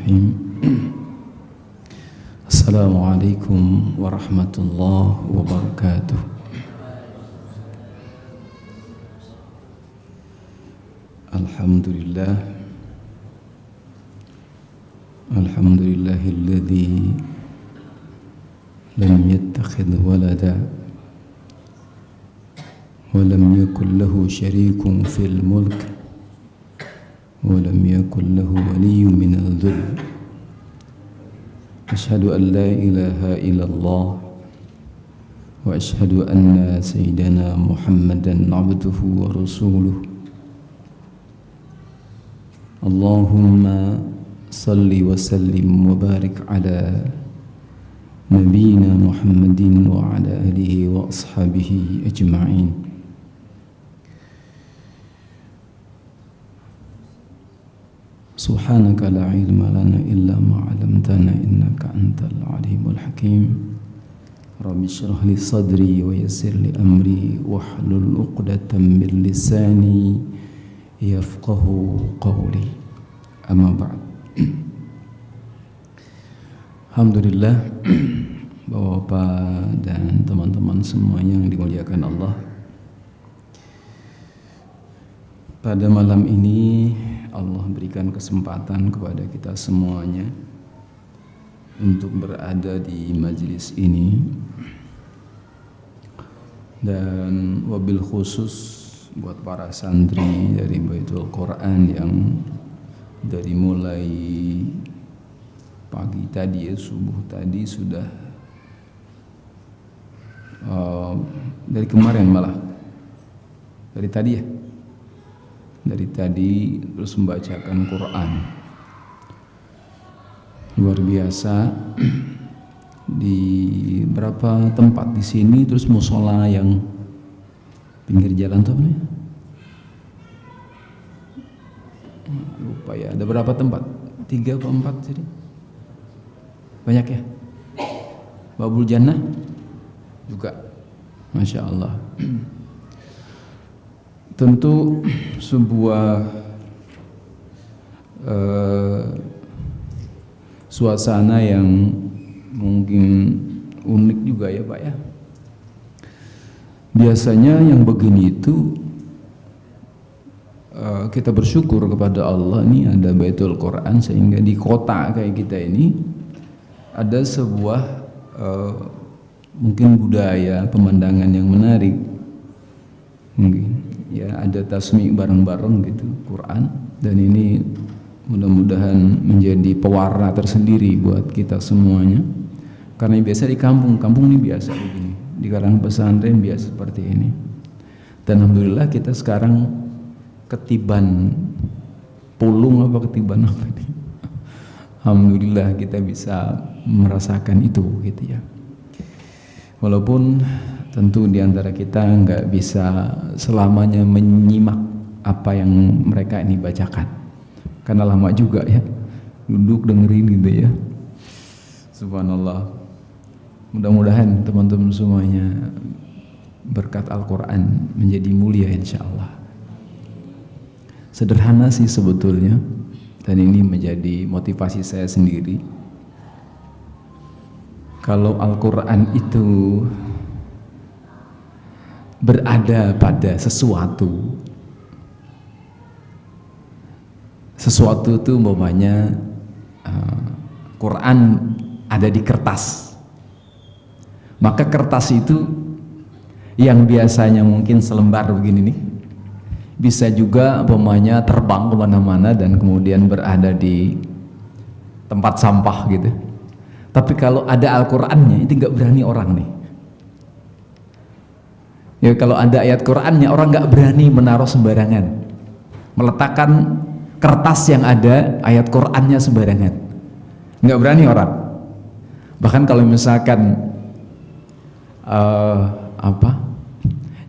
Bismillahirrahmanirrahim. Assalamualaikum warahmatullahi wabarakatuh. Alhamdulillah. Alhamdulillahilladzi lam yattakhidh walada wa lam yakul lahu syarikun fil mulk ولم يكن له ولي من الذل أشهد أن لا إله إلا الله وأشهد أن سيدنا محمدا عبده ورسوله اللهم صل وسلم وبارك على نبينا محمد وعلى آله وأصحابه أجمعين. Subhanaka la ilma lana illa ma 'allamtana innaka antal alimul hakim. Rabbi shrah li sadri wa yassir li amri wahlul 'uqdatam min lisani yafqahu qawli. Amma ba'd. Alhamdulillah, Bapak dan teman-teman semua yang dimuliakan Allah. Pada malam ini Allah berikan kesempatan kepada kita semuanya untuk berada di majelis ini, dan wabil khusus buat para santri dari Baitul Quran yang dari mulai pagi tadi subuh tadi sudah dari kemarin malah dari tadi dari tadi terus membacakan Quran luar biasa. Di berapa tempat di sini, terus musola yang pinggir jalan tuh namanya, lupa ya, ada berapa tempat, 3 atau 4 jadi banyak ya. Babul Jannah juga, Masya Allah. Tentu sebuah suasana yang mungkin unik juga ya Pak ya. Biasanya yang begini itu kita bersyukur kepada Allah, ini ada Baitul Quran, sehingga di kota kayak kita ini ada sebuah mungkin budaya pemandangan yang menarik, mungkin ya, ada tasmi' bareng-bareng gitu Quran, dan ini mudah-mudahan menjadi pewarna tersendiri buat kita semuanya. Karena biasa di kampung ini biasa begini, di karang pesantren biasa seperti ini. Dan alhamdulillah kita sekarang ketiban pulung apa ketiban apa ini. Alhamdulillah kita bisa merasakan itu gitu ya. Walaupun tentu di antara kita nggak bisa selamanya menyimak apa yang mereka ini bacakan, karena lama juga ya duduk dengerin gitu ya. Subhanallah. Mudah-mudahan teman-teman semuanya berkat Al-Quran menjadi mulia insya Allah. Sederhana sih sebetulnya, dan ini menjadi motivasi saya sendiri. Kalau Al-Quran itu berada pada sesuatu itu umpamanya Quran ada di kertas, maka kertas itu yang biasanya mungkin selembar begini nih, bisa juga umpamanya terbang kemana-mana dan kemudian berada di tempat sampah gitu. Tapi kalau ada Al-Qurannya itu nggak berani orang nih. Ya, kalau ada ayat Qurannya orang nggak berani menaruh sembarangan, meletakkan kertas yang ada ayat Qurannya sembarangan, nggak berani orang. Bahkan kalau misalkan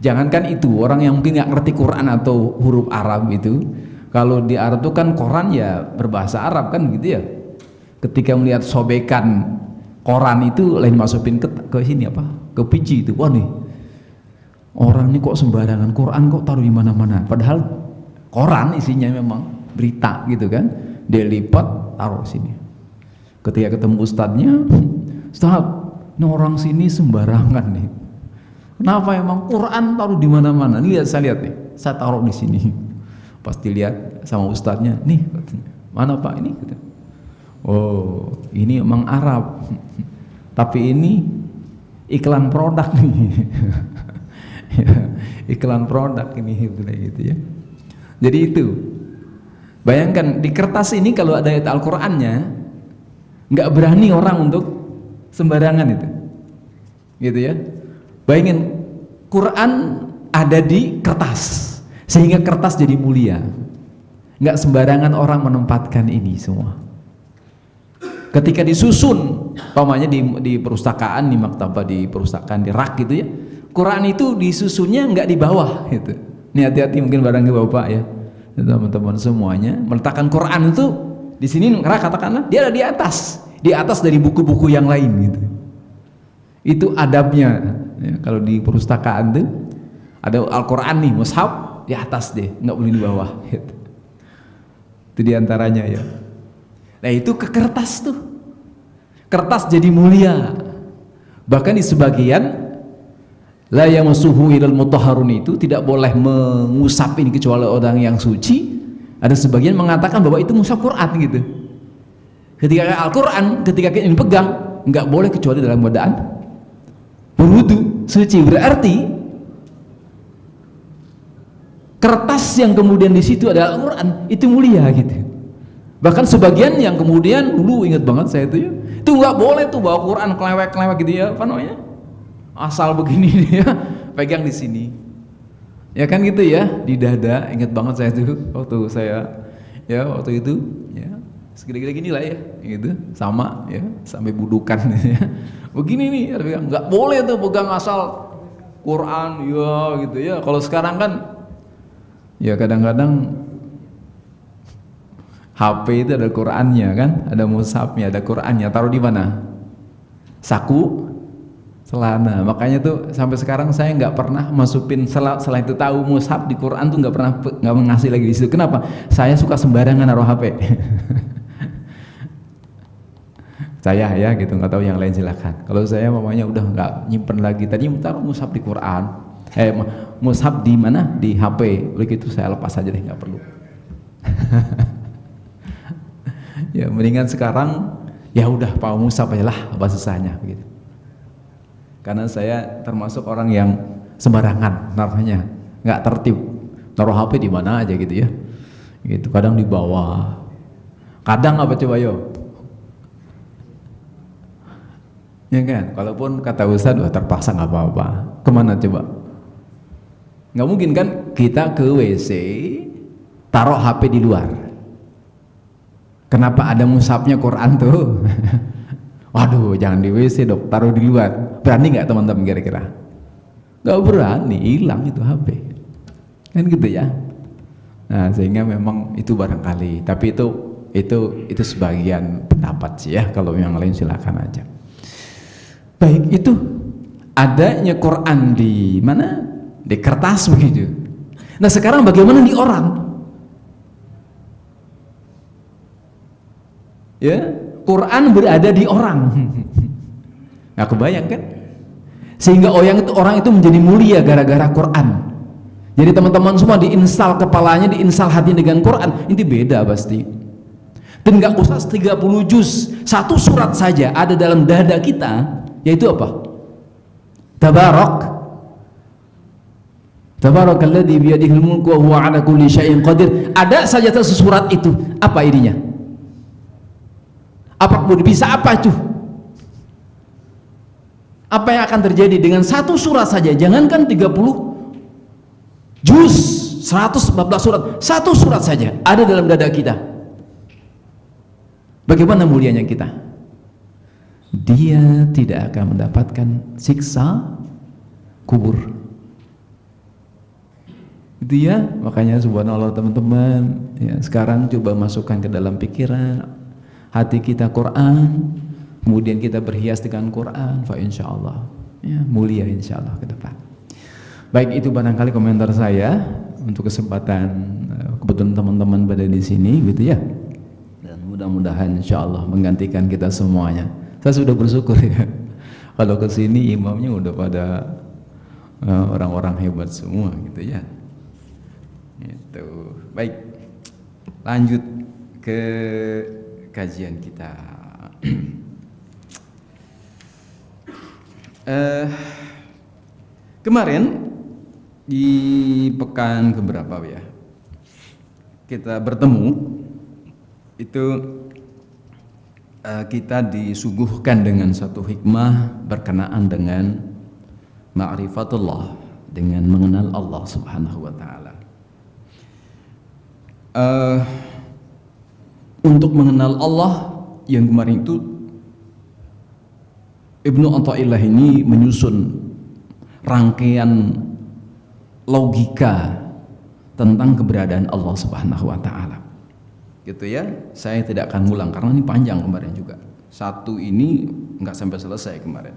jangankan itu, orang yang mungkin nggak ngerti Quran atau huruf Arab itu, kalau di Arab itu kan Quran ya berbahasa Arab kan gitu ya. Ketika melihat sobekan koran itu lain masukin ke sini apa, ke peci itu, wah nih orang ini kok sembarangan Quran kok taruh di mana-mana, padahal koran isinya memang berita gitu kan, dia lipat taruh sini. Ketika ketemu ustadznya, Ustadz, ini orang sini sembarangan nih. Kenapa emang Quran taruh di mana-mana? Lihat, saya lihat nih, saya taruh di sini. Pasti lihat sama ustadznya, nih mana Pak ini? Oh, ini emang Arab. Tapi ini iklan produk nih. Iklan produk ini gitu ya. Jadi itu. Bayangkan di kertas ini kalau ada ayat Al-Qur'annya, nggak berani orang untuk sembarangan itu. Gitu ya. Bayangin Quran ada di kertas sehingga kertas jadi mulia. Nggak sembarangan orang menempatkan ini semua. Ketika disusun, umpamanya di perpustakaan, di maktabah, di perpustakaan, di rak gitu ya, Quran itu disusunnya nggak di bawah gitu. Ini hati-hati mungkin barangnya Bapak ya, teman-teman semuanya meletakkan Quran itu di sini, katakanlah dia ada di atas dari buku-buku yang lain gitu. Itu adabnya ya, kalau di perpustakaan tuh ada Al-Quran nih, mushaf di atas deh, nggak boleh di bawah gitu. Itu diantaranya ya. Nah itu ke kertas tuh, kertas jadi mulia. Bahkan di sebagian la yamassuhu ilal mutahharun itu tidak boleh mengusap ini kecuali orang yang suci. Ada sebagian mengatakan bahwa itu mushaf Quran gitu. Ketika Al-Quran, ketika kita ini pegang, nggak boleh kecuali dalam keadaan berwudu suci. Berarti kertas yang kemudian di situ adalah Al-Quran itu mulia gitu. Bahkan sebagian yang kemudian dulu ingat banget saya itu ya, itu nggak boleh tuh bawa Quran kelewek-kelewek gitu ya, apa namanya? Asal begini dia pegang di sini. Ya kan gitu ya, di dada. Ingat banget saya tuh waktu itu ya segede-gede gini lah ya, gitu sama ya sampai budukan ya. Begini nih, nggak boleh tuh pegang asal Quran ya gitu ya. Kalau sekarang kan ya kadang-kadang HP itu ada Qurannya kan, ada mushafnya, ada Qurannya. Taruh di mana? Saku, celana. Makanya tuh sampai sekarang saya nggak pernah masukin selain itu tahu mushaf di Quran tuh nggak ngasih lagi di situ. Kenapa? Saya suka sembarangan naruh HP. Saya ya gitu, nggak tahu yang lain silakan. Kalau saya mamanya udah nggak nyimpen lagi. Tadi taruh mushaf di Quran, mushaf di mana? Di HP. Begitu saya lepas aja deh, nggak perlu. Ya mendingan sekarang ya udah pakai mushaf aja lah, apa susahnya begitu. Karena saya termasuk orang yang sembarangan naruhnya, nggak tertib, naruh HP di mana aja gitu ya. Gitu, kadang di bawah, kadang apa coba yo? Ya kan, kalaupun kata Ustaz wah terpaksa nggak apa-apa, kemana coba? Nggak mungkin kan kita ke WC taruh HP di luar. Kenapa ada mushafnya Quran tuh? Waduh, jangan di WC dok, taruh di luar. Berani nggak teman-teman kira-kira? Nggak berani, hilang itu HP. Kan gitu ya. Nah, sehingga memang itu barangkali, tapi itu sebagian pendapat sih ya. Kalau yang lain silakan aja. Baik, itu adanya Quran di mana? Di kertas begitu. Nah, sekarang bagaimana di orang? Ya, Quran berada di orang. Nggak kebayang kan? Sehingga orang itu menjadi mulia gara-gara Quran. Jadi teman-teman semua diinstal kepalanya, diinstal hati dengan Quran, ini beda pasti. Dan nggak usah 30 juz, satu surat saja ada dalam dada kita, yaitu apa? Tabarakalladzi biyadihil mulku wa huwa ala kulli syai'in qadir. Ada saja sesurat itu, apa ininya? Apa bisa apa itu? Apa yang akan terjadi dengan satu surat saja? Jangankan 30 juz, 114 surat, satu surat saja ada dalam dada kita. Bagaimana mulianya kita? Dia tidak akan mendapatkan siksa kubur. Itu ya, makanya subhanallah teman-teman ya, sekarang coba masukkan ke dalam pikiran hati kita Quran, kemudian kita berhias dengan Quran, fa insyaallah ya, mulia insyaallah ke depan. Baik, itu barangkali komentar saya untuk kesempatan kebetulan teman-teman berada di sini gitu ya. Dan mudah-mudahan insyaallah menggantikan kita semuanya. Saya sudah bersyukur ya, kalau kesini imamnya udah pada orang-orang hebat semua gitu ya. Itu baik, lanjut ke kajian kita. Kemarin di pekan keberapa ya kita bertemu itu, kita disuguhkan dengan satu hikmah berkenaan dengan ma'rifatullah, dengan mengenal Allah Subhanahu wa ta'ala. Untuk mengenal Allah yang kemarin itu Ibnu Athaillah ini menyusun rangkaian logika tentang keberadaan Allah Subhanahu wa ta'ala. Gitu ya, saya tidak akan ngulang karena ini panjang kemarin juga. Satu ini nggak sampai selesai kemarin.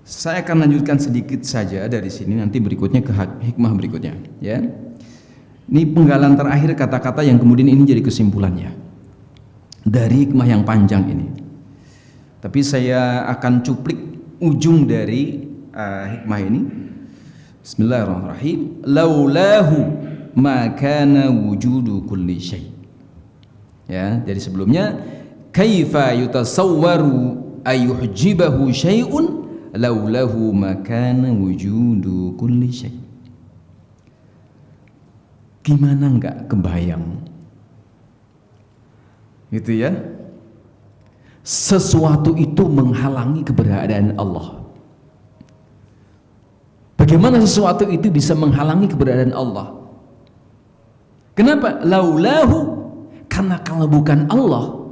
Saya akan lanjutkan sedikit saja dari sini, nanti berikutnya ke hikmah berikutnya. Ya, ini penggalan terakhir kata-kata yang kemudian ini jadi kesimpulannya dari hikmah yang panjang ini. Tapi saya akan cuplik ujung dari hikmah ini. Bismillahirrahmanirrahim. Laulahu ma kana wujudu kulli syai. Ya, jadi sebelumnya kaifa yutasawwaru ayuhjibahu syai'un laulahu ma kana wujudu kulli syai. Gimana enggak kebayang? Gitu ya. Sesuatu itu menghalangi keberadaan Allah. Bagaimana sesuatu itu bisa menghalangi keberadaan Allah? Kenapa? Laulahu, karena kalau bukan Allah,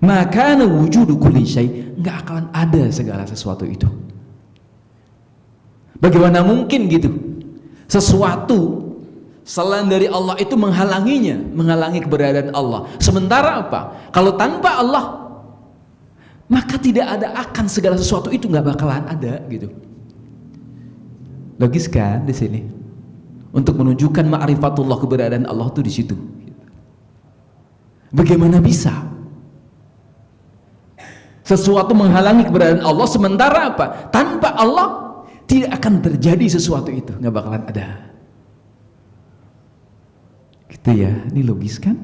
maka wujudu kulli syai, enggak akan ada segala sesuatu itu. Bagaimana mungkin gitu? Sesuatu selain dari Allah itu menghalanginya, menghalangi keberadaan Allah. Sementara apa? Kalau tanpa Allah, maka tidak ada akan segala sesuatu itu nggak bakalan ada gitu. Logis kan di sini? Untuk menunjukkan ma'rifatullah, keberadaan Allah itu di situ. Bagaimana bisa sesuatu menghalangi keberadaan Allah, sementara apa? Tanpa Allah tidak akan terjadi sesuatu itu, nggak bakalan ada. Gitu ya, ini logis kan?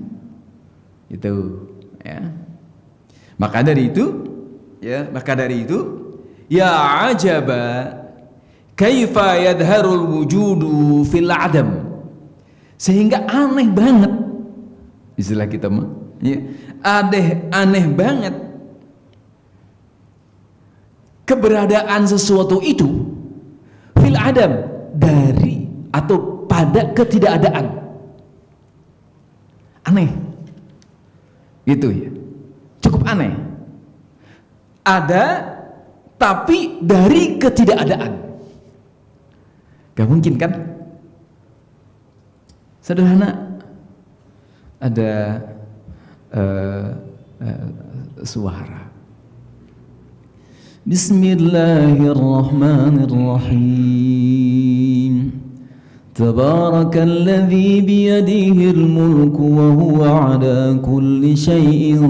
Itu ya. Maka dari itu, ya ajaba kaifa yadharul wujudu fil adam, sehingga aneh banget istilah kita mah ya, aneh banget keberadaan sesuatu itu fil adam, dari atau pada ketidakadaan. Aneh gitu ya, cukup aneh. Ada tapi dari ketidakadaan. Gak mungkin kan? Sederhana, ada suara. Bismillahirrahmanirrahim. Tabarakalladzi biyadihil mulku wa huwa ala kulli syai'in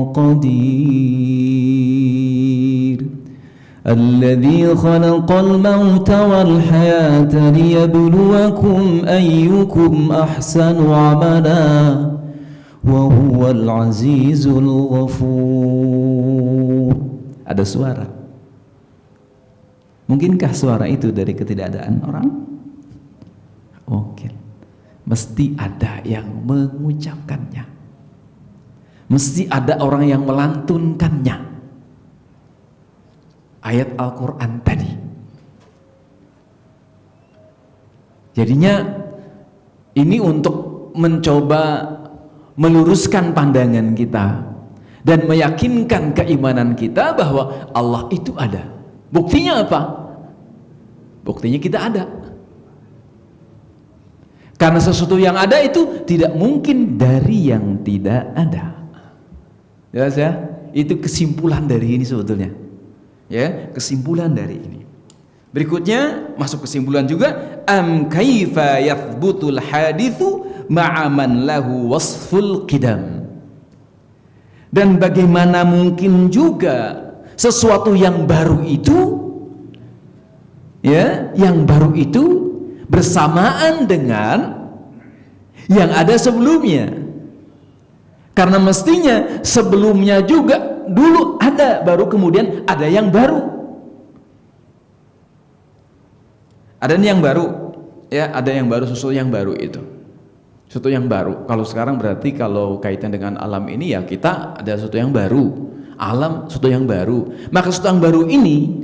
qadir. الذي خلق الموت والحياة ليبلوكم أيكم أحسن عملا وهو العزيز الغفور. Ada suara. Mungkinkah suara itu dari ketidakadaan orang? Mungkin. Mesti ada yang mengucapkannya. Mesti ada orang yang melantunkannya. Ayat Al-Quran tadi. Jadinya ini untuk mencoba meluruskan pandangan kita dan meyakinkan keimanan kita bahwa Allah itu ada. Buktinya apa? Buktinya kita ada. Karena sesuatu yang ada itu tidak mungkin dari yang tidak ada. Jelas ya? Itu kesimpulan dari ini sebetulnya. Ya, kesimpulan dari ini. Berikutnya masuk kesimpulan juga, am kaifa yathbutul hadithu ma'a man lahu wasful qidam. Dan bagaimana mungkin juga sesuatu yang baru itu, ya, yang baru itu bersamaan dengan yang ada sebelumnya. Karena mestinya sebelumnya juga dulu ada, baru kemudian ada yang baru. Ada yang baru, ya, ada yang baru, sesuatu yang baru itu. Sesuatu yang baru. Kalau sekarang berarti kalau kaitan dengan alam ini, ya kita ada sesuatu yang baru. Alam sesuatu yang baru. Maka sesuatu yang baru ini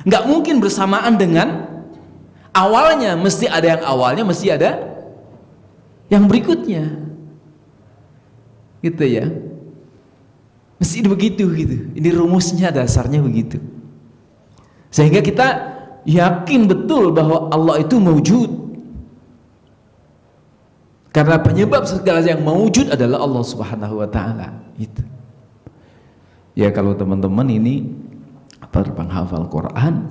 nggak mungkin bersamaan dengan awalnya. Mesti ada yang awalnya, mesti ada yang berikutnya. Gitu ya. Mesti begitu gitu. Ini rumusnya, dasarnya begitu. Sehingga kita yakin betul bahwa Allah itu mewujud. Karena penyebab segala yang mewujud adalah Allah Subhanahu wa taala. Itu. Ya, kalau teman-teman ini penghafal Quran,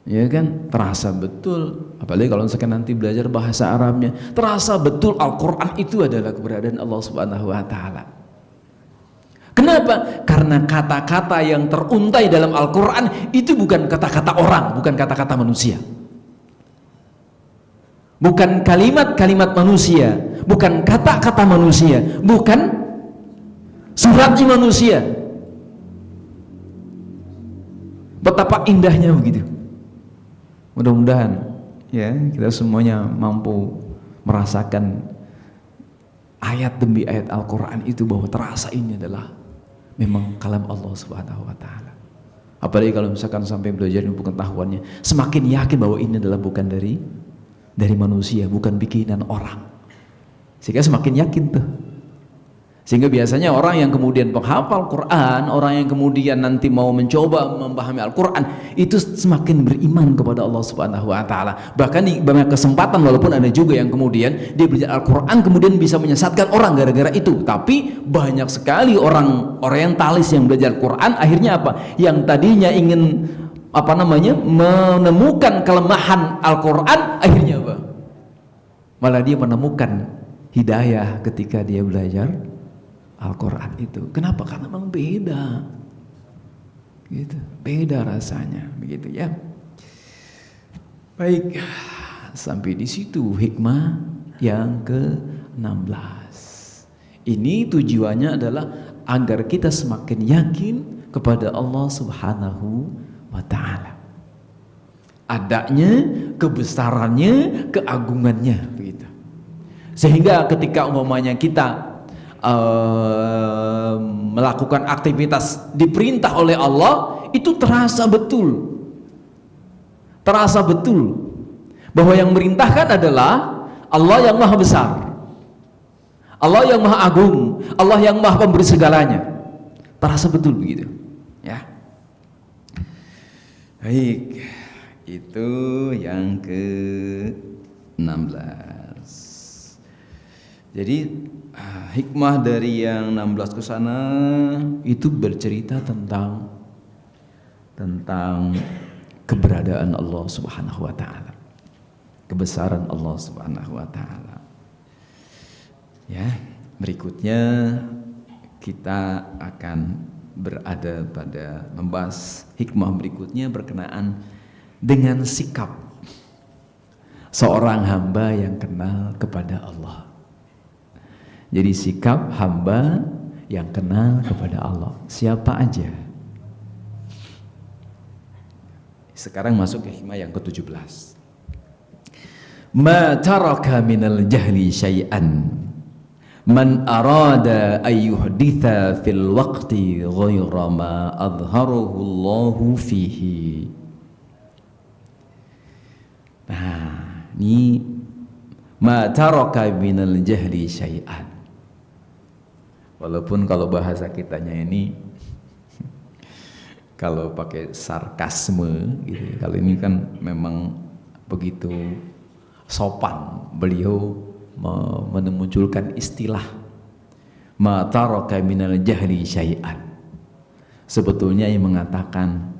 ya kan, terasa betul, apalagi kalau misalkan nanti belajar bahasa Arabnya, terasa betul Al-Quran itu adalah keberadaan Allah Subhanahu wa taala. Kenapa? Karena kata-kata yang teruntai dalam Al-Quran itu bukan kata-kata orang, bukan kata-kata manusia, bukan kalimat-kalimat manusia, bukan kata-kata manusia, bukan suratnya manusia. Betapa indahnya begitu. Mudah-mudahan ya kita semuanya mampu merasakan ayat demi ayat Al-Quran itu, bahwa terasa ini adalah memang kalam Allah Subhanahu wa taala. Apalagi kalau misalkan sampai belajar ilmu pengetahuannya, semakin yakin bahwa ini adalah bukan dari manusia, bukan bikinan orang. Sehingga semakin yakin tuh. Sehingga biasanya orang yang kemudian penghafal Quran, orang yang kemudian nanti mau mencoba memahami Al-Quran, itu semakin beriman kepada Allah Subhanahu wa taala. Bahkan di banyak kesempatan, walaupun ada juga yang kemudian dia belajar Al-Quran kemudian bisa menyesatkan orang gara-gara itu. Tapi banyak sekali orang orientalis yang belajar Quran, akhirnya apa? Yang tadinya ingin menemukan kelemahan Al-Quran, akhirnya apa? Malah dia menemukan hidayah ketika dia belajar Al-Quran itu. Kenapa? Karena memang beda, gitu, beda rasanya, begitu ya. Baik, sampai di situ hikmah yang ke-16. Ini tujuannya adalah agar kita semakin yakin kepada Allah Subhanahu wa ta'ala, adanya, kebesarannya, keagungannya, begitu. Sehingga ketika umpamanya kita melakukan aktivitas diperintah oleh Allah, itu terasa betul bahwa yang merintahkan adalah Allah yang maha besar, Allah yang maha agung, Allah yang maha pemberi segalanya. Terasa betul begitu ya. Baik, itu yang ke-16. Jadi hikmah dari yang 16 ke sana itu bercerita tentang keberadaan Allah Subhanahu wa taala, kebesaran Allah Subhanahu wa taala. Ya, berikutnya kita akan berada pada membahas hikmah berikutnya berkenaan dengan sikap seorang hamba yang kenal kepada Allah. Jadi sikap hamba yang kenal kepada Allah, siapa aja. Sekarang masuk ke hikmah yang ke-17. Ma taraka minal jahli syai'an man arada ayyuhditha fil waqti ghayra ma adharahu Allahu fihi. Nah, ini ma taraka minal jahli syai'an. Walaupun kalau bahasa kitanya ini kalau pakai sarkasme gitu, kalau ini kan memang begitu sopan beliau memunculkan istilah ma taraka minal jahli syai'an. Sebetulnya yang mengatakan,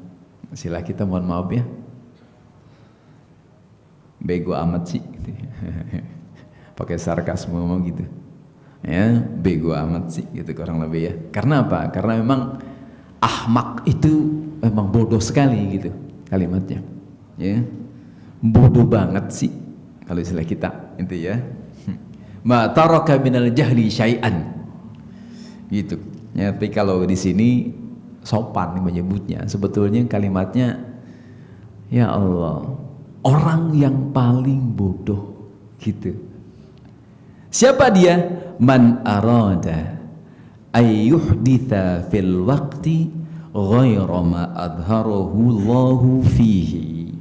istilah kita mohon maaf ya, bego amat sih pakai sarkasme ngomong gitu ya, bego amat sih gitu kurang lebih ya. Karena apa? Karena memang ahmak itu memang bodoh sekali gitu kalimatnya ya, bodoh banget sih kalau istilah kita itu ya. Ma taraka minal jahli syai'an gitu ya. Tapi kalau di sini sopan menyebutnya, sebetulnya kalimatnya ya Allah, orang yang paling bodoh gitu. Siapa dia? Man arada ayyuhditha fil waqti ghaira ma adharahu Allahu fihi,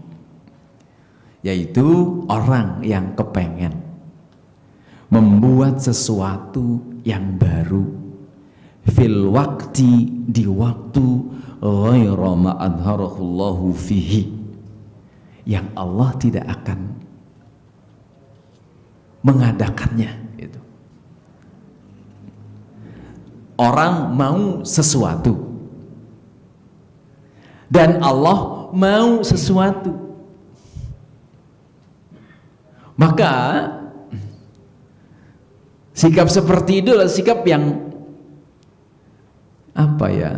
yaitu orang yang kepengen membuat sesuatu yang baru fil waqti, di waktu ghaira ma adharahu Allahu fihi, yang Allah tidak akan mengadakannya gitu. Orang mau sesuatu dan Allah mau sesuatu, maka sikap seperti itu adalah sikap yang apa ya,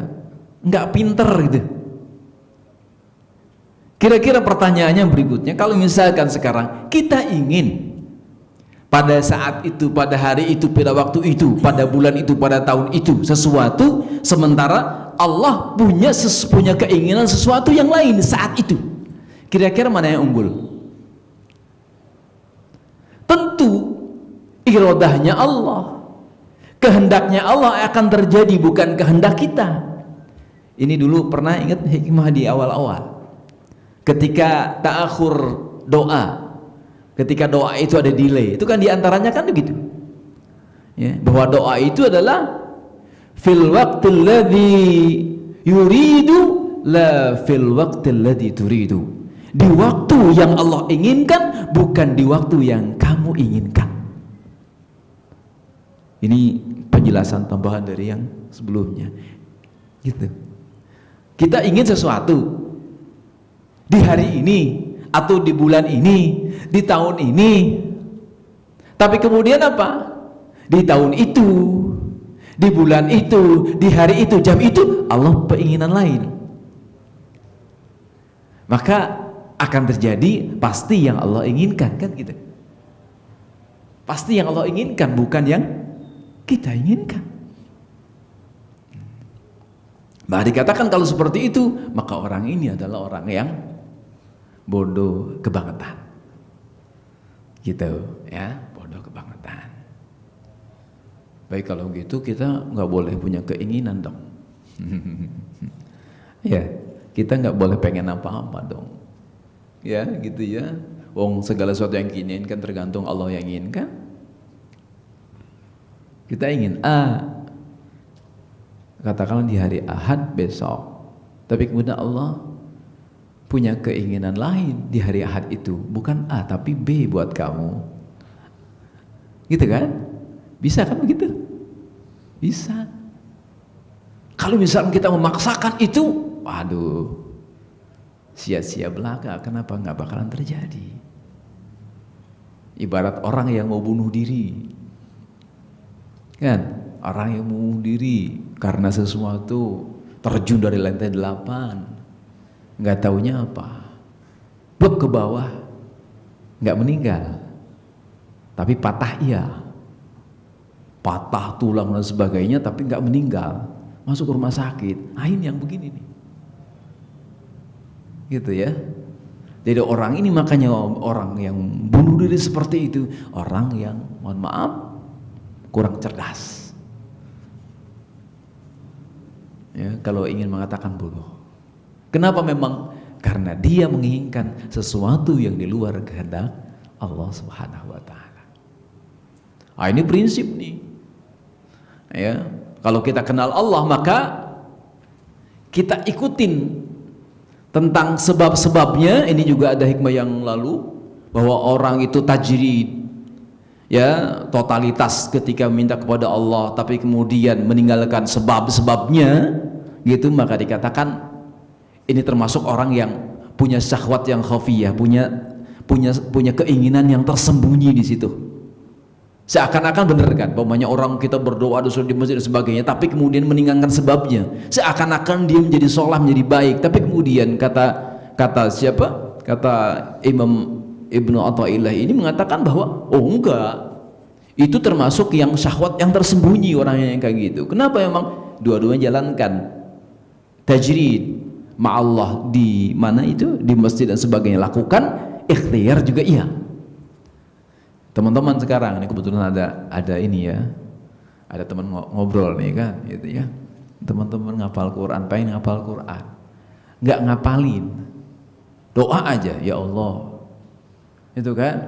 nggak pinter gitu. Kira-kira pertanyaannya berikutnya, kalau misalkan sekarang kita ingin pada saat itu, pada hari itu, pada waktu itu, pada bulan itu, pada tahun itu sesuatu, sementara Allah punya keinginan sesuatu yang lain saat itu, kira-kira mana yang unggul? Tentu iradahnya Allah, kehendaknya Allah akan terjadi, bukan kehendak kita. Ini dulu pernah ingat hikmah di awal-awal ketika ta'akhur doa, ketika doa itu ada delay, itu kan diantaranya kan begitu ya, bahwa doa itu adalah fil waqtil ladzi yuridu la fil waqtil ladzi turidu, di waktu yang Allah inginkan, bukan di waktu yang kamu inginkan. Ini penjelasan tambahan dari yang sebelumnya gitu. Kita ingin sesuatu di hari ini atau di bulan ini, di tahun ini, tapi kemudian apa? Di tahun itu, di bulan itu, di hari itu, jam itu Allah keinginan lain, maka akan terjadi pasti yang Allah inginkan, kan gitu. Pasti yang Allah inginkan, bukan yang kita inginkan. Nah, dikatakan kalau seperti itu, maka orang ini adalah orang yang bodoh kebangetan gitu ya, bodoh kebangetan. Baik, kalau gitu kita nggak boleh punya keinginan dong ya, kita nggak boleh pengen apa-apa dong ya, gitu ya. Wong segala sesuatu yang kita inginkan tergantung Allah yang inginkan. Kita ingin A, katakanlah di hari Ahad besok, tapi kemudian Allah punya keinginan lain di hari Ahad itu, bukan A tapi B buat kamu, gitu kan? Bisa kan begitu? Bisa. Kalau misalnya kita memaksakan itu, waduh, sia-sia belaka. Kenapa? Nggak bakalan terjadi. Ibarat orang yang mau bunuh diri, kan? Orang yang mau bunuh diri karena sesuatu, terjun dari lantai 8, nggak taunya apa, blok ke bawah, nggak meninggal, tapi patah iya, patah tulang dan sebagainya, tapi nggak meninggal, masuk ke rumah sakit. Ini yang begini nih, gitu ya. Jadi orang ini, makanya orang yang bunuh diri seperti itu, orang yang mohon maaf kurang cerdas ya, kalau ingin mengatakan bodoh. Kenapa? Memang karena dia menginginkan sesuatu yang di luar kehendak Allah Subhanahu wa taala. Ini prinsip nih. Ya, kalau kita kenal Allah, maka kita ikutin tentang sebab-sebabnya. Ini juga ada hikmah yang lalu, bahwa orang itu tajrid, ya, totalitas ketika minta kepada Allah, tapi kemudian meninggalkan sebab-sebabnya, gitu, maka dikatakan ini termasuk orang yang punya syahwat yang khafiyah, punya punya keinginan yang tersembunyi di situ. Seakan-akan benar kan, umpamanya orang kita berdoa di masjid dan sebagainya, tapi kemudian meninggalkan sebabnya. Seakan-akan dia menjadi sholat, menjadi baik, tapi kemudian kata siapa? Kata Imam Ibnu Athaillah ini mengatakan bahwa oh enggak, itu termasuk yang syahwat yang tersembunyi orangnya yang kayak gitu. Kenapa? Memang dua-duanya jalankan tajrid ma'allah di mana itu, di masjid dan sebagainya lakukan, ikhtiar juga iya. Teman-teman sekarang ini kebetulan ada ini ya, ada teman ngobrol nih kan gitu ya, teman-teman ngapal Quran, pengen ngapal Quran, nggak ngapalin, doa aja, ya Allah itu kan,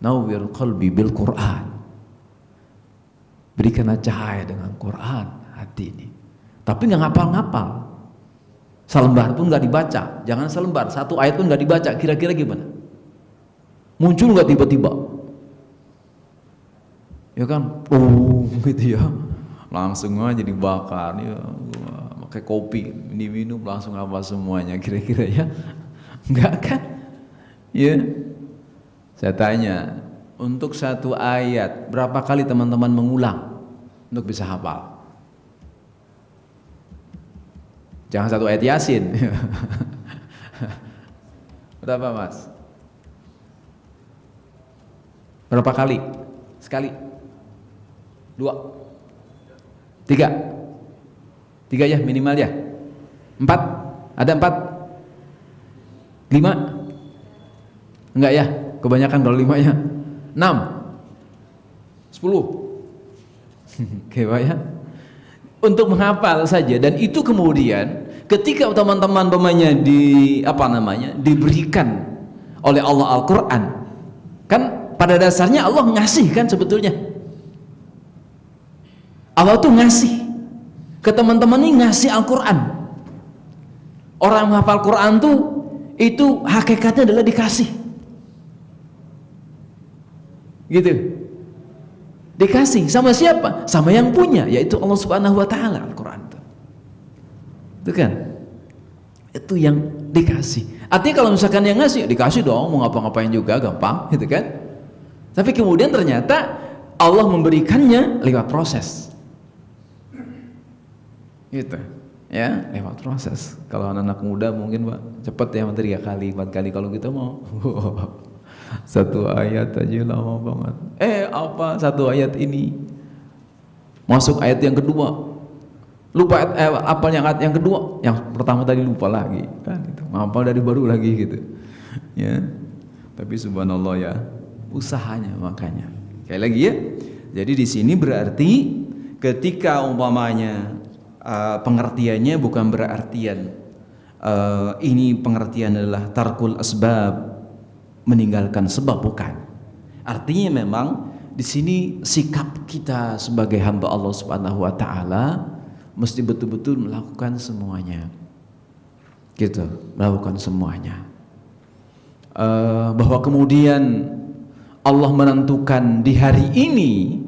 nawwir qalbi bil Quran, berikanlah cahaya dengan Quran hati ini, tapi nggak ngapal-ngapal, selembar pun nggak dibaca, jangan selembar, satu ayat pun nggak dibaca, kira-kira gimana? Muncul nggak tiba-tiba? Ya kan, gitu ya, langsung aja dibakar, ya, pakai kopi, diminum langsung apa semuanya, kira-kira ya, nggak kan? Ya, saya tanya, untuk satu ayat berapa kali teman-teman mengulang untuk bisa hafal? Jangan satu ayat Yasin. Berapa mas? Berapa kali? Sekali? Dua? Tiga? Tiga ya minimal ya? Empat? Ada empat? Lima? Enggak ya? Kebanyakan kalau lima ya? 6? 10? Oke Pak ya? Untuk menghafal saja, dan itu kemudian ketika teman-teman diberikan oleh Allah Al-Quran, kan pada dasarnya Allah ngasih kan sebetulnya. Allah tuh ngasih ke teman-teman ini, ngasih Al-Quran. Orang menghafal Quran tuh itu hakikatnya adalah dikasih. Gitu. Dikasih sama siapa? Sama yang punya, yaitu Allah Subhanahu wa taala Al-Quran itu. Itu kan? Itu yang dikasih. Artinya kalau misalkan yang ngasih, dikasih dong, mau ngapa-ngapain juga gampang, gitu kan? Tapi kemudian ternyata Allah memberikannya lewat proses. Gitu. Ya, lewat proses. Kalau anak-anak muda mungkin Pak cepat ya 3 kali, 4 kali, kalau kita mau satu ayat aja lama banget. Satu ayat ini masuk ayat yang kedua, lupa apa yang ayat yang kedua, yang pertama tadi lupa lagi kan, itu ngapal dari baru lagi gitu ya. Tapi subhanallah ya, usahanya makanya. Sekali lagi ya, jadi di sini berarti ketika umpamanya pengertiannya bukan berartian ini pengertian adalah tarkul asbab, meninggalkan sebab, bukan. Artinya memang di sini sikap kita sebagai hamba Allah Subhanahu wa taala mesti betul-betul melakukan semuanya. Gitu, melakukan semuanya. Bahwa kemudian Allah menentukan di hari ini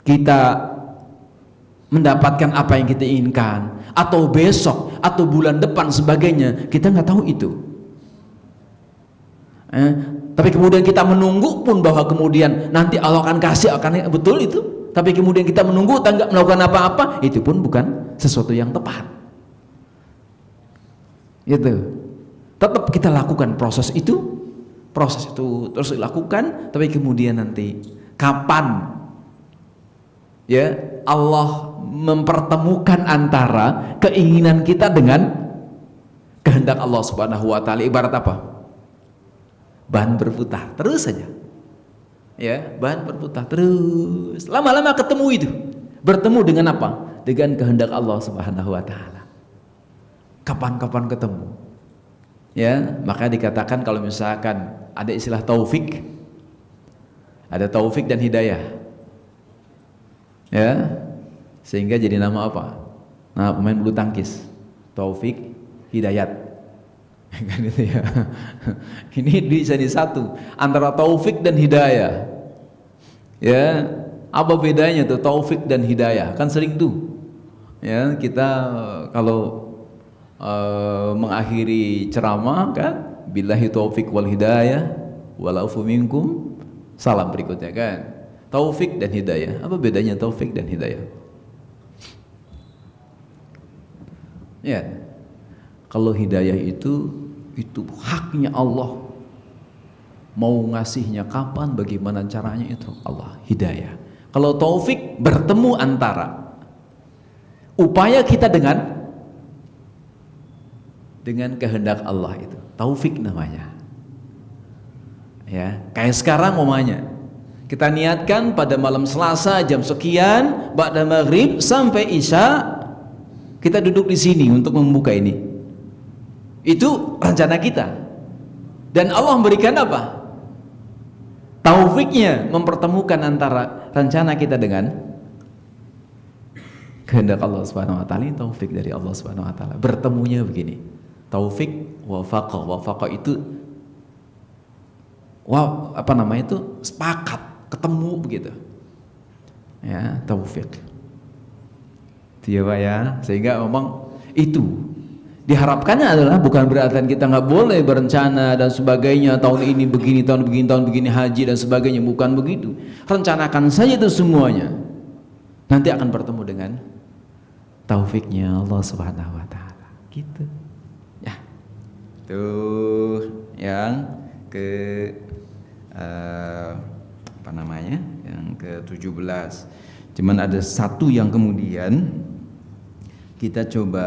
kita mendapatkan apa yang kita inginkan, atau besok atau bulan depan sebagainya, kita nggak tahu itu. Tapi kemudian kita menunggu pun bahwa kemudian nanti Allah akan kasih, akan betul itu. Tapi kemudian kita menunggu tak melakukan apa-apa, itu pun bukan sesuatu yang tepat. Gitu. Tetap kita lakukan proses itu terus dilakukan. Tapi kemudian nanti kapan ya Allah mempertemukan antara keinginan kita dengan kehendak Allah Subhanahu wa taala, ibarat apa? Bahan berputar terus saja. Ya, bahan berputar terus. Lama-lama ketemu itu. Bertemu dengan apa? Dengan kehendak Allah Subhanahu wa taala. Kapan-kapan ketemu. Ya, maka dikatakan kalau misalkan ada istilah taufik, ada taufik dan hidayah. Ya. Sehingga jadi nama apa? Nah, pemain bulu tangkis. Taufik Hidayat. Kan itu ya. Ini bisa di satu antara taufik dan hidayah. Ya, apa bedanya tuh taufik dan hidayah? Kan sering tuh. Ya, kita kalau mengakhiri ceramah kan billahi taufik wal hidayah walaufu minkum. Salam berikutnya kan, taufik dan hidayah. Apa bedanya taufik dan hidayah? Ya, kalau hidayah itu haknya Allah. Mau ngasihnya kapan, bagaimana caranya, itu Allah hidayah. Kalau taufik bertemu antara upaya kita dengan kehendak Allah, itu taufik namanya. Ya, kayak sekarang umumnya kita niatkan pada malam Selasa jam sekian, ba'da maghrib sampai isya kita duduk di sini untuk membuka ini. Itu rencana kita. Dan Allah memberikan apa? Taufiknya mempertemukan antara rencana kita dengan kehendak Allah Subhanahu wa taala. Ini taufik dari Allah Subhanahu wa taala. Bertemunya begini. Taufik wafaqa itu sepakat, ketemu begitu. Ya, taufik. Iya Pak ya. Sehingga memang itu diharapkannya adalah bukan berarti kita nggak boleh berencana dan sebagainya, tahun ini begini, tahun begini haji dan sebagainya, bukan begitu. Rencanakan saja itu semuanya, nanti akan bertemu dengan taufiknya Allah Subhanahu wa taala. Gitu. Ya. Tuh yang ke yang ke-17. Cuman ada satu yang kemudian kita coba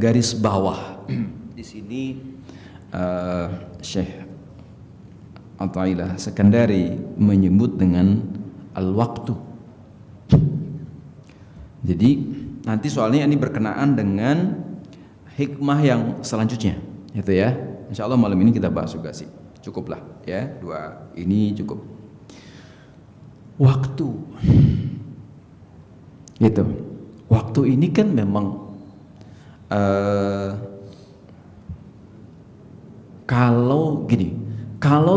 garis bawah. Di sini Syekh Athaillah Sekandari menyebut dengan al-waktu. Jadi nanti soalnya ini berkenaan dengan hikmah yang selanjutnya, itu ya. Insya Allah malam ini kita bahas juga sih. Cukuplah ya, 2 ini cukup. Waktu. Gitu. Waktu ini kan memang kalau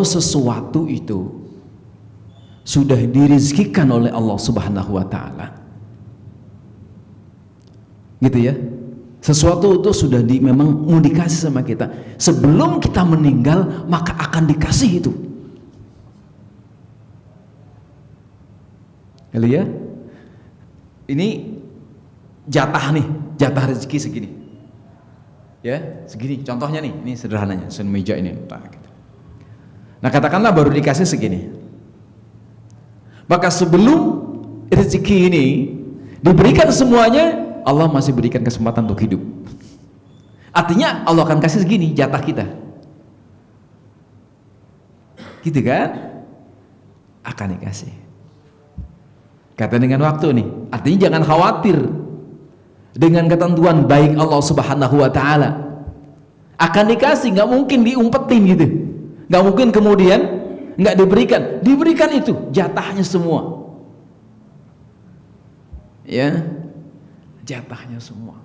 sesuatu itu sudah dirizkikan oleh Allah Subhanahu wa taala, gitu ya, sesuatu itu sudah memang mau dikasih sama kita sebelum kita meninggal, maka akan dikasih itu. Lalu ya, ini jatah rezeki segini. Ya, segini contohnya nih, ini sederhananya, meja ini. Nah, katakanlah baru dikasih segini. Maka sebelum rezeki ini diberikan semuanya, Allah masih berikan kesempatan untuk hidup. Artinya Allah akan kasih segini jatah kita. Gitu kan? Akan dikasih. Kata dengan waktu nih, artinya jangan khawatir. Dengan ketentuan baik Allah Subhanahu wa taala akan dikasih, nggak mungkin diumpetin gitu, nggak mungkin kemudian nggak diberikan itu jatahnya semua, ya, jatahnya semua.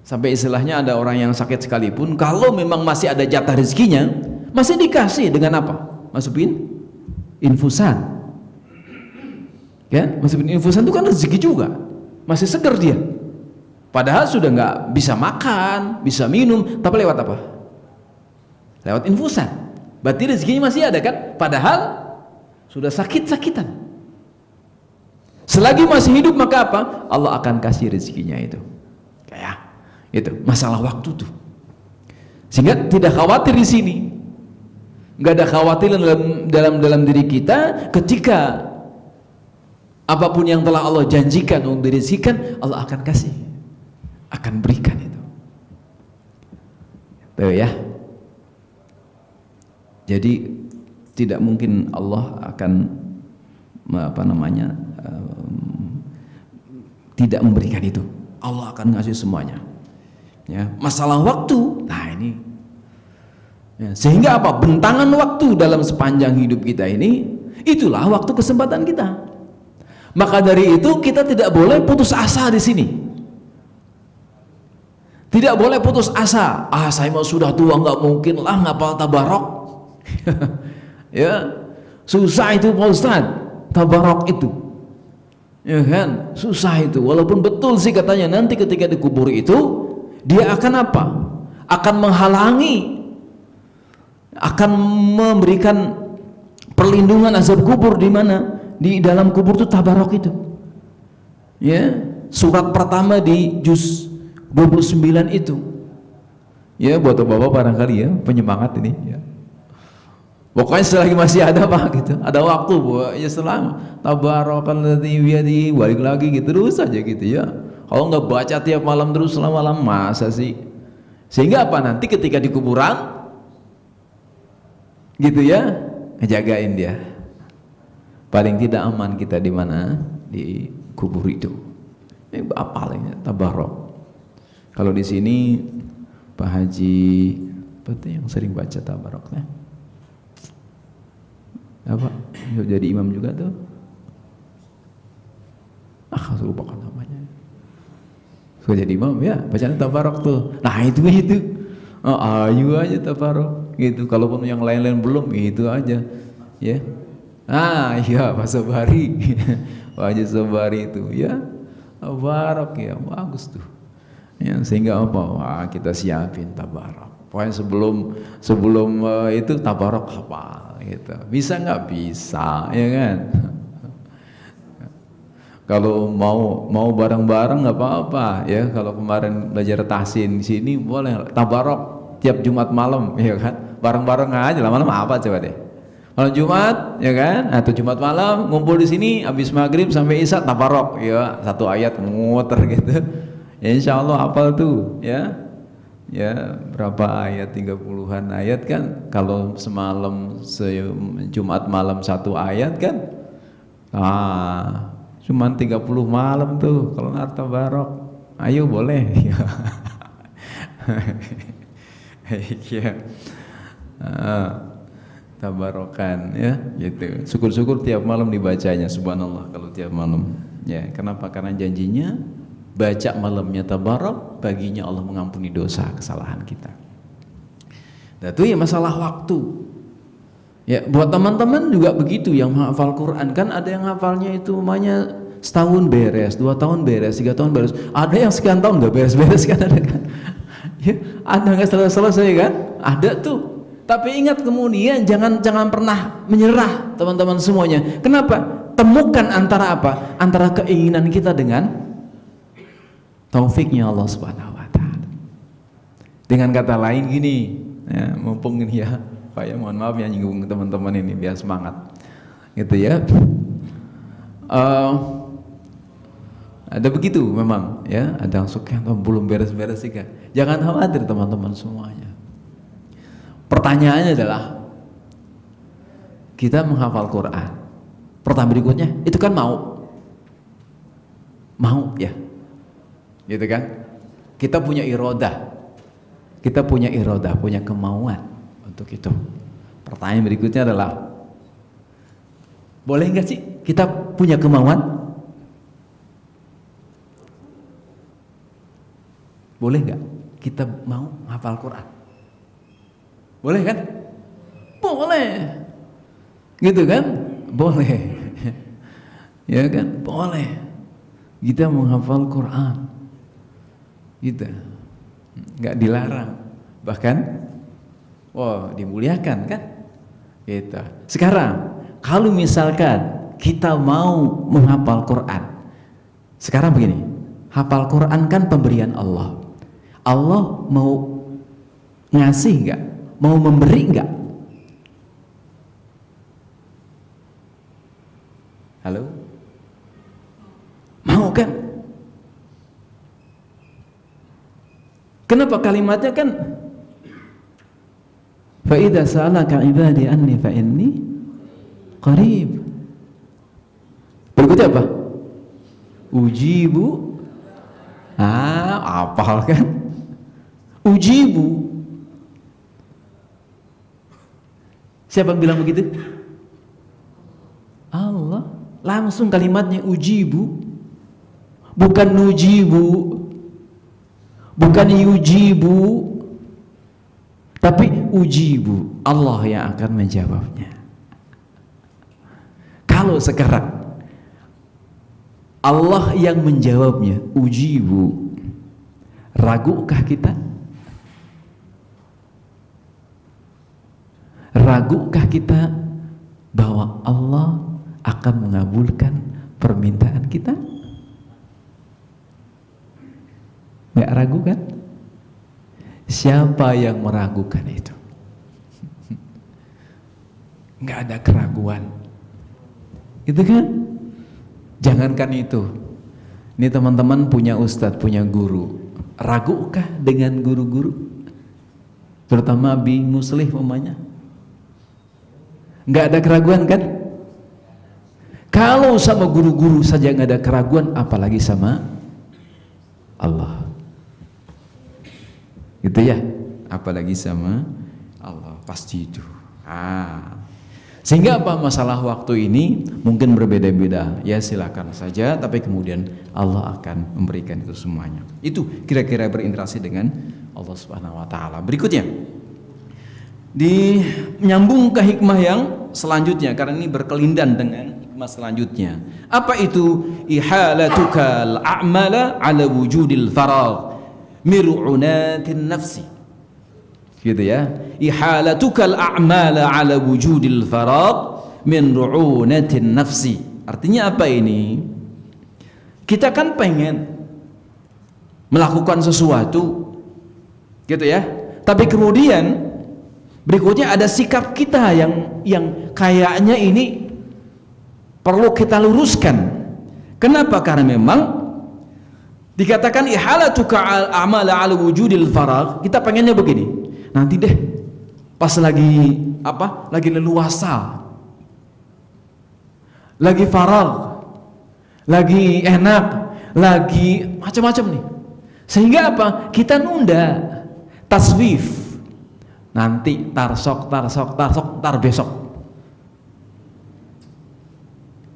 Sampai istilahnya ada orang yang sakit sekalipun, kalau memang masih ada jatah rezekinya, masih dikasih dengan apa? Masukin infusan, ya, masukin infusan itu kan rezeki juga, masih segar dia. Padahal sudah nggak bisa makan, bisa minum, tapi lewat apa? Lewat infusan. Berarti rezekinya masih ada kan? Padahal sudah sakit-sakitan. Selagi masih hidup maka apa? Allah akan kasih rezekinya itu. Kayak itu masalah waktu tuh. Sehingga tidak khawatir di sini. Nggak ada khawatir dalam diri kita ketika apapun yang telah Allah janjikan untuk direzekikan, Allah akan kasih. Akan berikan itu. Tuh ya. Jadi tidak mungkin Allah akan tidak memberikan itu. Allah akan ngasih semuanya. Ya, masalah waktu. Nah, ini. Ya, sehingga apa? Bentangan waktu dalam sepanjang hidup kita ini, itulah waktu kesempatan kita. Maka dari itu kita tidak boleh putus asa di sini. Tidak boleh putus asa. Saya mau sudah tua, nggak mungkin lah ngapal tabarok. Ya, susah itu Pak Ustadz, tabarok itu. Ya kan, susah itu. Walaupun betul sih katanya nanti ketika dikubur itu dia akan apa? akan menghalangi, akan memberikan perlindungan azab kubur. Di mana? Di dalam kubur itu tabarok itu. Ya, surat pertama di juz 29 itu. Ya, buat bapak barangkali ya, penyemangat ini ya. Pokoknya selagi masih ada Pak gitu, ada waktu buat ya selama tabarakalladzi biyadihi, balik lagi gitu terus aja gitu ya. Kalau nggak baca tiap malam terus selama malam, masa sih? Sehingga apa, nanti ketika di kuburan gitu ya, ngejagain dia. Paling tidak aman kita di mana? Di kubur itu. Ini apalnya tabarok. Kalau di sini Pak Haji betul yang sering baca tabaroknya. Apa? Jadi imam juga tuh. Lupa kan namanya. Suka jadi imam ya, bacaan tabarok tuh. Nah itu. Ayo aja tabarok gitu. Kalaupun yang lain-lain belum, itu aja. Ya. Iya Pak Sobari. Pak Haji Sobari itu ya. Tabarok ya, bagus tuh. Ya, sehingga apa? Wah, kita siapin tabarok. Pokoknya sebelum itu tabarok hafal gitu. Bisa nggak? Bisa, ya kan? Kalau mau bareng-bareng nggak apa-apa ya. Kalau kemarin belajar tahsin di sini boleh tabarok tiap Jumat malam, ya kan? Bareng-bareng aja, lama-lama apa coba deh. Malam Jumat, ya kan? Atau Jumat malam ngumpul di sini, habis maghrib sampai isya tabarok, ya satu ayat muter gitu. Ya insya Allah hafal tuh ya berapa ayat, 30-an ayat kan. Kalau semalam Jumat malam satu ayat kan cuman 30 malam tuh kalau nggak tabarok. Ayo boleh ya. Tabarokan ya gitu. Syukur-syukur tiap malam dibacanya, subhanallah kalau tiap malam ya. Kenapa? Karena janjinya baca malamnya tabarok, baginya Allah mengampuni dosa kesalahan kita. Dan itu ya masalah waktu. Ya buat teman-teman juga begitu yang menghafal Quran kan, ada yang hafalnya itu namanya setahun beres, 2 tahun beres, 3 tahun beres. Ada yang sekian tahun nggak beres-beres kan, ada kan? Ya, ada nggak selesai kan? Ada tuh. Tapi ingat kemudian jangan pernah menyerah teman-teman semuanya. Kenapa? Temukan antara apa? Antara keinginan kita dengan taufiknya Allah Subhanahu wa taala. Dengan kata lain gini, ya, mumpung ini ya, Pak ya, mohon maaf ya nyinggung teman-teman ini biar semangat. Gitu ya. Ada begitu memang ya, ada yang suka belum beres-beres sih kan. Jangan khawatir teman-teman semuanya. Pertanyaannya adalah kita menghafal Quran. Pertanyaan berikutnya, itu kan mau ya. Gitu kan? Kita punya irodah, punya kemauan untuk itu. Pertanyaan berikutnya adalah, boleh nggak sih kita punya kemauan? Boleh nggak kita mau hafal Quran? Boleh kan? Boleh. Gitu kan? Boleh. Ya kan? Boleh. Kita menghafal Quran. Gitu, nggak dilarang, bahkan dimuliakan kan? Gitu. Sekarang kalau misalkan kita mau menghafal Quran, sekarang begini, hafal Quran kan pemberian Allah. Allah mau ngasih nggak? Mau memberi nggak? Halo? Mau kan? Kenapa kalimatnya kan fa idza sa'alaka ibadi anni fa inni qarib. Berikutnya apa? Ujibu. Apal kan? Ujibu. Siapa yang bilang begitu? Allah. Langsung kalimatnya ujibu. Bukan nujibu. Bukan yujibu, tapi ujibu. Allah yang akan menjawabnya. Kalau sekarang Allah yang menjawabnya, ujibu, ragukah kita? ragukah kita bahwa Allah akan mengabulkan permintaan kita? Nggak ragu kan? Siapa yang meragukan itu? Nggak ada keraguan. Itu kan? Jangankan itu. Ini teman-teman punya ustadz, punya guru. Ragukah dengan guru-guru? Terutama Bi Muslih umpamanya. Nggak ada keraguan kan? Kalau sama guru-guru saja nggak ada keraguan, apalagi sama Allah. Gitu ya? Apalagi sama Allah, pasti itu. Sehingga apa, masalah waktu ini mungkin berbeda-beda. Ya silakan saja, tapi kemudian Allah akan memberikan itu semuanya. Itu kira-kira berinteraksi dengan Allah Subhanahu wa taala. Berikutnya, nyambung ke hikmah yang selanjutnya, karena ini berkelindan dengan hikmah selanjutnya. Apa itu? Ihalatukal a'mala ala wujudil faragh mir'unatin nafsi. Gitu ya. Ihalatukal a'mala ala wujudil faragh min ru'unatin nafsi. Artinya apa ini? Kita kan pengen melakukan sesuatu, gitu ya. Tapi kemudian berikutnya ada sikap kita yang kayaknya ini perlu kita luruskan. Kenapa? Karena memang dikatakan ihalatuka a'mala ala wujudil faragh. Kita pengennya begini. Nanti deh pas lagi lagi leluasa, lagi faragh, lagi enak, lagi macam-macam nih. Sehingga apa? Kita nunda, taswif. Nanti tar besok.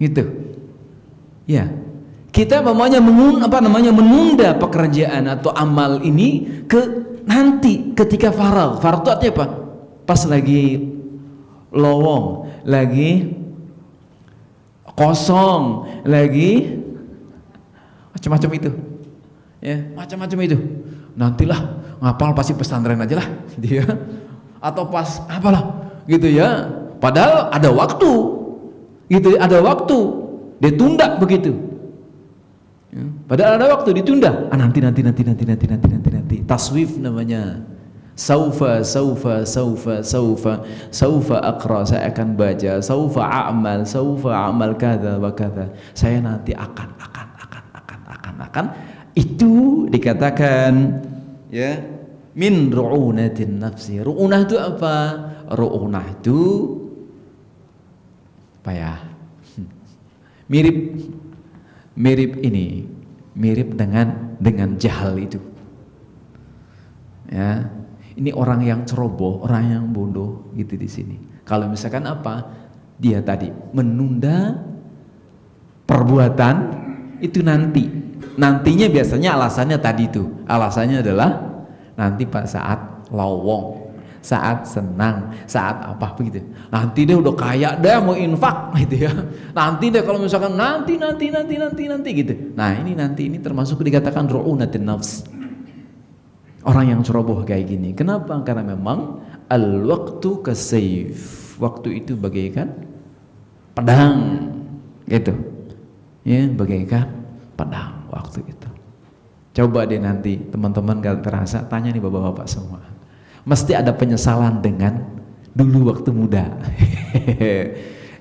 Gitu. Ya. Kita menunda pekerjaan atau amal ini ke nanti ketika faragh. Faragh itu artinya apa? Pas lagi lowong, lagi kosong, lagi macam-macam itu. Ya, macam-macam itu. Nantilah ngapal pasti pesantren aja lah, gitu ya. Atau pas apalah, gitu ya. Padahal ada waktu, gitu, ada waktu, ditunda begitu. Ya. Padahal ada waktu, ditunda. Nanti. Taswif namanya. Saufa aqra, saya akan baca. Saufa a'mal kada wa kada. Saya nanti akan. Itu dikatakan ya min ru'unatin nafsi. Ru'unah itu apa? Ru'unah itu apa ya? Mirip dengan jahal itu. Ya, ini orang yang ceroboh, orang yang bodoh gitu di sini. Kalau misalkan apa? Dia tadi menunda perbuatan itu nantinya biasanya alasannya tadi itu. Alasannya adalah nanti pada saat lowong, saat senang, saat apa begitu. Nanti deh udah kaya deh mau infak gitu ya. Nanti deh kalau misalkan nanti gitu. Nah, ini termasuk dikatakan ru'unatin nafs. Orang yang ceroboh kayak gini. Kenapa? Karena memang al-waqtu kasayf. Waktu itu bagaikan pedang. Gitu. Ya, bagaikan pedang waktu itu. Coba deh nanti teman-teman gak terasa, tanya nih bapak-bapak semua. Mesti ada penyesalan dengan dulu waktu muda.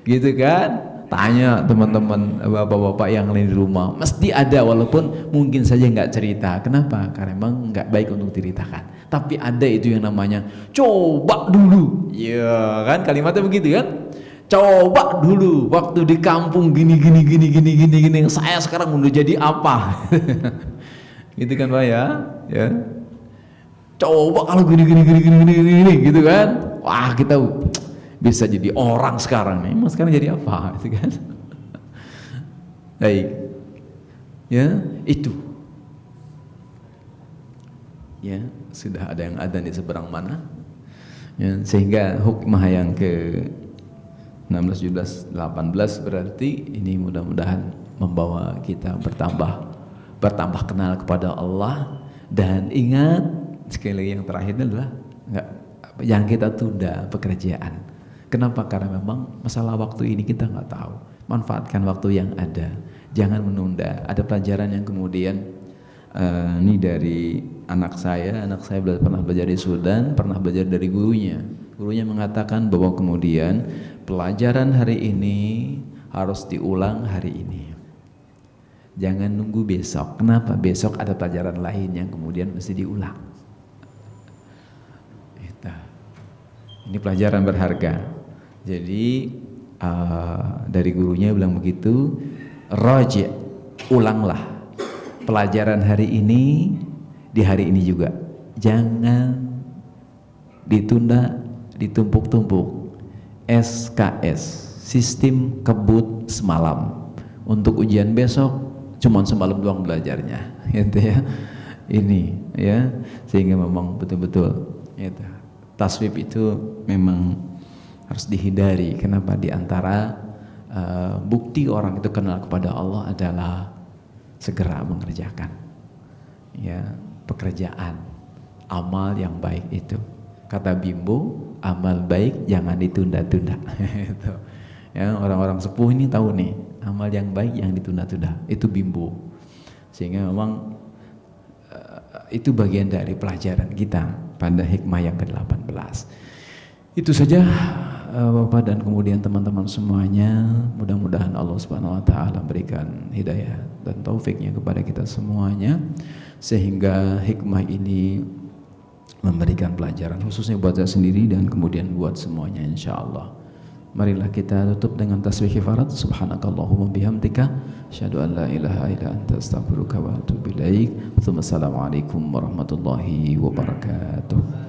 Gitu kan? Tanya teman-teman bapak-bapak yang lain di rumah, mesti ada, walaupun mungkin saja nggak cerita. Kenapa? Karena memang nggak baik untuk diceritakan. Tapi ada itu yang namanya coba dulu. Ya kan, kalimatnya begitu kan? Coba dulu waktu di kampung gini. Saya sekarang udah jadi apa? Gitu kan Pak ya? Ya. Coba kalau gini gitu kan? Wah, kita bisa jadi orang sekarang nih. Mas sekarang jadi apa? Gitu kan? Baik. Ya, itu. Ya, sudah ada yang adzan di seberang mana? Ya, sehingga hikmah yang ke 16, 17, 18 berarti ini mudah-mudahan membawa kita bertambah kenal kepada Allah. Dan ingat sekali lagi, yang terakhir adalah yang kita tunda pekerjaan. Kenapa? Karena memang masalah waktu ini kita nggak tahu. Manfaatkan waktu yang ada, jangan menunda. Ada pelajaran yang kemudian ini dari anak saya pernah belajar di Sudan, pernah belajar dari gurunya. Gurunya mengatakan bahwa kemudian pelajaran hari ini harus diulang hari ini. Jangan nunggu besok. Kenapa? Besok ada pelajaran lain yang kemudian mesti diulang. Ini pelajaran berharga. Jadi dari gurunya bilang begitu, raji', ulanglah pelajaran hari ini di hari ini juga. Jangan ditunda, ditumpuk-tumpuk. SKS, sistem kebut semalam. Untuk ujian besok cuma semalam doang belajarnya, gitu ya. Ini ya, sehingga memang betul-betul gitu. Taswib itu memang harus dihindari. Kenapa? Di antara bukti orang itu kenal kepada Allah adalah segera mengerjakan ya pekerjaan, amal yang baik itu. Kata Bimbo, amal baik jangan ditunda-tunda. Itu. Ya, orang-orang sepuh ini tahu nih, amal yang baik yang ditunda-tunda. Itu Bimbo. Sehingga memang itu bagian dari pelajaran kita pada hikmah yang ke-18. Itu saja Bapak dan kemudian teman-teman semuanya, mudah-mudahan Allah Subhanahu wa taala berikan hidayah dan taufiknya kepada kita semuanya sehingga hikmah ini memberikan pelajaran khususnya buat saya sendiri dan kemudian buat semuanya insyaallah. Marilah kita tutup dengan tasbih kifarat. Subhanakallahumma bihamdika asyhadu an la ilaha illa anta astaghfiruka wa atubu ilaik. Assalamualaikum warahmatullahi wabarakatuh.